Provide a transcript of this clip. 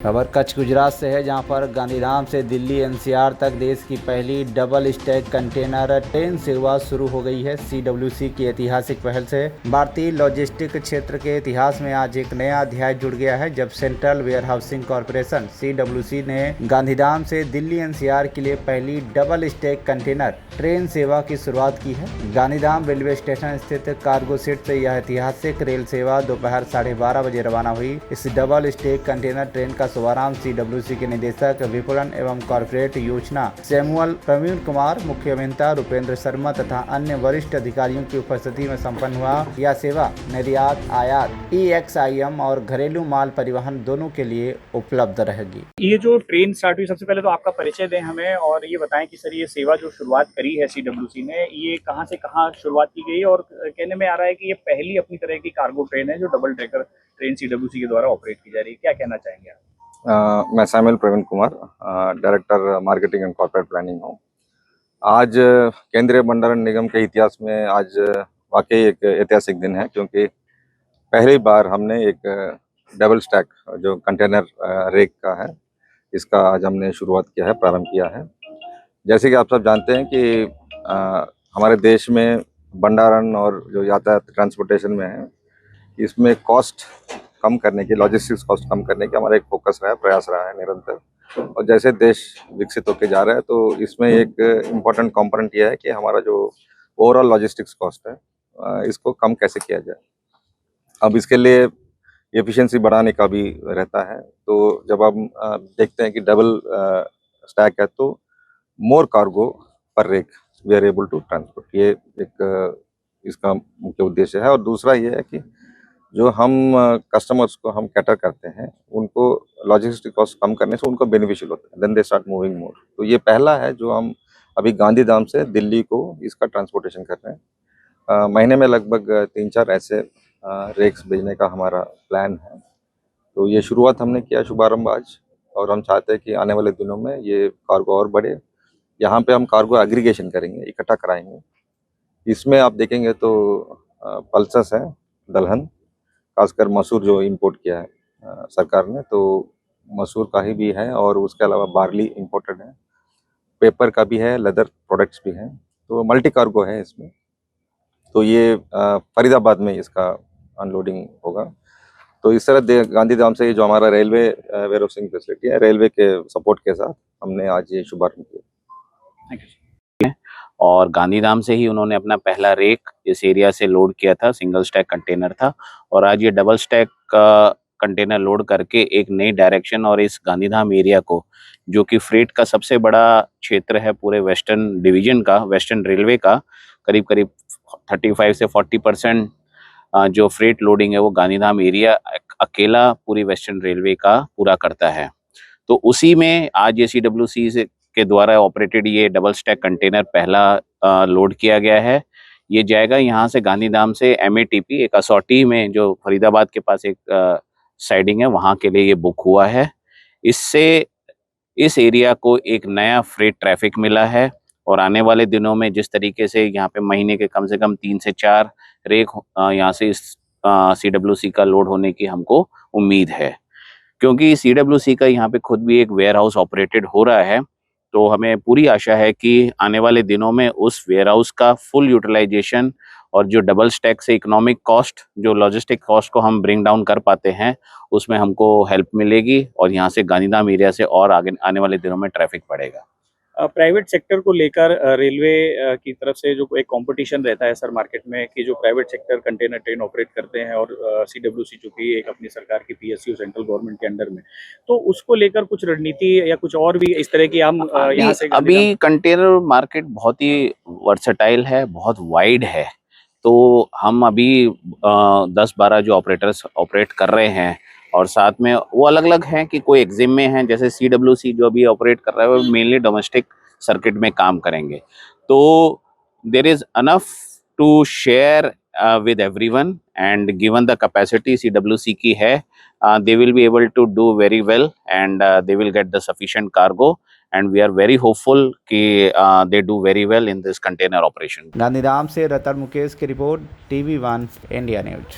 खबर कच्छ गुजरात से है, जहां पर गांधीधाम से दिल्ली एनसीआर तक देश की पहली डबल स्टैक कंटेनर ट्रेन सेवा शुरू हो गई है। सीडब्ल्यूसी की ऐतिहासिक पहल से भारतीय लॉजिस्टिक क्षेत्र के इतिहास में आज एक नया अध्याय जुड़ गया है, जब सेंट्रल वेयरहाउसिंग कॉरपोरेशन सीडब्ल्यूसी ने गांधीधाम से दिल्ली एनसीआर के लिए पहली डबल स्टैक कंटेनर ट्रेन सेवा की शुरुआत की है। गांधीधाम रेलवे स्टेशन स्थित कार्गो सीट से यह ऐतिहासिक रेल सेवा दोपहर 12:30 बजे रवाना हुई। इस डबल स्टैक कंटेनर ट्रेन का शुभारंभ सीडब्ल्यूसी के निदेशक विपणन एवं कॉर्पोरेट योजना सैमुअल प्रवीण कुमार, मुख्य अभियंता रुपेंद्र शर्मा तथा अन्य वरिष्ठ अधिकारियों की उपस्थिति में संपन्न हुआ। यह सेवा निर्यात, आयात, EXIM और घरेलू माल परिवहन दोनों के लिए उपलब्ध रहेगी। ये जो ट्रेन स्टार्ट हुई, सबसे पहले तो आपका परिचय दें हमें और ये बताएं कि सर ये सेवा जो शुरुआत करी है सीडब्ल्यूसी ने, ये कहाँ से कहाँ शुरुआत की गई और कहने में आ रहा है कि ये पहली अपनी तरह की कार्गो ट्रेन है जो डबल ट्रैकर ट्रेन सीडब्ल्यूसी के द्वारा ऑपरेट की जा रही है। क्या कहना चाहेंगे आप? मैं Samuel Praveen Kumar, director marketing and corporate planning हूँ। आज केंद्रीय भंडारण निगम के इतिहास में आज वाकई एक ऐतिहासिक दिन है, क्योंकि पहली बार हमने एक डबल स्टैक जो कंटेनर रेक का है, इसका आज हमने शुरुआत किया है, प्रारंभ किया है। जैसे कि आप सब जानते हैं कि हमारे देश में भंडारण और जो यातायात ट्रांसपोर्टेशन में है, इसमें कॉस्ट कम करने की, लॉजिस्टिक्स कॉस्ट कम करने की हमारा एक फोकस रहा है, प्रयास रहा है निरंतर। और जैसे देश विकसित होकर जा रहा है, तो इसमें एक इम्पोर्टेंट कंपोनेंट यह है कि हमारा जो ओवरऑल लॉजिस्टिक्स कॉस्ट है, इसको कम कैसे किया जाए। अब इसके लिए एफिशिएंसी बढ़ाने का भी रहता है। तो जब हम देखते हैं कि डबल स्टैक है, तो मोर कार्गो पर rake we are able to transport, ये एक इसका मुख्य उद्देश्य है। और दूसरा ये है कि जो हम कस्टमर्स को हम कैटर करते हैं, उनको लॉजिस्टिक कॉस्ट कम करने से उनको बेनिफिशियल होता है, then they start moving more. तो ये पहला है जो हम अभी गांधीधाम से दिल्ली को इसका ट्रांसपोर्टेशन कर रहे हैं। महीने में लगभग 3-4 ऐसे रेक्स भेजने का हमारा प्लान है। तो ये शुरुआत हमने किया, शुभारंभ आज, और हम चाहते हैं कि आने वाले दिनों में ये कार्गो और बढ़े। यहाँ पे हम कार्गो एग्रीगेशन करेंगे, इकट्ठा कराएंगे। इसमें आप देखेंगे तो पल्सेस है, दलहन, खासकर मसूर जो इंपोर्ट किया है सरकार ने, तो मसूर का ही भी है, और उसके अलावा बार्ली इंपोर्टेड है, पेपर का भी है, लेदर प्रोडक्ट्स भी हैं। तो मल्टी कार्गो है इसमें। तो ये फरीदाबाद में इसका अनलोडिंग होगा। तो इस तरह गांधीधाम से ये जो हमारा रेलवे वेयरहाउसिंग फैसिलिटी है, रेलवे के सपोर्ट के साथ हमने आज ये शुभारंभ किया। और गांधीधाम से ही उन्होंने अपना पहला रेक इस एरिया से लोड किया था, सिंगल स्टैक कंटेनर था, और आज ये डबल स्टैक कंटेनर लोड करके एक नई डायरेक्शन और इस गांधीधाम एरिया को, जो कि फ्रेट का सबसे बड़ा क्षेत्र है पूरे वेस्टर्न डिवीजन का, वेस्टर्न रेलवे का, करीब करीब 35 से 40% जो फ्रेट लोडिंग है वो गांधीधाम एरिया अकेला पूरी वेस्टर्न रेलवे का पूरा करता है। तो उसी में आज ये सीडब्ल्यूसी के द्वारा ऑपरेटेड ये डबल स्टैक कंटेनर पहला लोड किया गया है। ये जाएगा यहाँ से गांधीधाम से MATP, एक असौटी में जो फरीदाबाद के पास एक साइडिंग है, वहाँ के लिए ये बुक हुआ है। इससे इस एरिया को एक नया फ्रेट ट्रैफिक मिला है, और आने वाले दिनों में जिस तरीके से यहाँ पे महीने के कम से कम 3 से 4 रेक यहाँ से इस CWC का लोड होने की हमको उम्मीद है, क्योंकि CWC का यहाँ पे खुद भी एक वेयर हाउस ऑपरेटेड हो रहा है। तो हमें पूरी आशा है कि आने वाले दिनों में उस वेयर हाउस का फुल यूटिलाइजेशन और जो डबल स्टैक से इकोनॉमिक कॉस्ट, जो लॉजिस्टिक कॉस्ट को हम ब्रिंग डाउन कर पाते हैं, उसमें हमको हेल्प मिलेगी, और यहाँ से गांधीधाम एरिया से और आगे आने वाले दिनों में ट्रैफिक बढ़ेगा। प्राइवेट सेक्टर को लेकर रेलवे की तरफ से जो एक कंपटीशन रहता है सर मार्केट में, कि जो private sector container train operate करते हैं और सीडब्ल्यूसी जो कि एक अपनी सरकार की PSU सेंट्रल गवर्नमेंट के अंडर में, तो उसको लेकर कुछ रणनीति या कुछ और भी इस तरह की हम यहाँ से अभी कंटेनर मार्केट बहुत ही वर्सेटाइल है, बहुत वाइड है। तो हम अभी 10-12 जो ऑपरेटर्स ऑपरेट कर रहे हैं, और साथ में वो अलग अलग हैं कि कोई एग्जिम में हैं, जैसे CWC जो अभी ऑपरेट कर रहा है वो मेनली डोमेस्टिक सर्किट में काम करेंगे। तो there is enough to share with everyone, and given the capacity CWC की है, they will be able to do very well, and they will get the sufficient cargo, and we are very hopeful कि they do very well in this container operation। Gandhidham से रतन मुकेश की report, TV1 India news.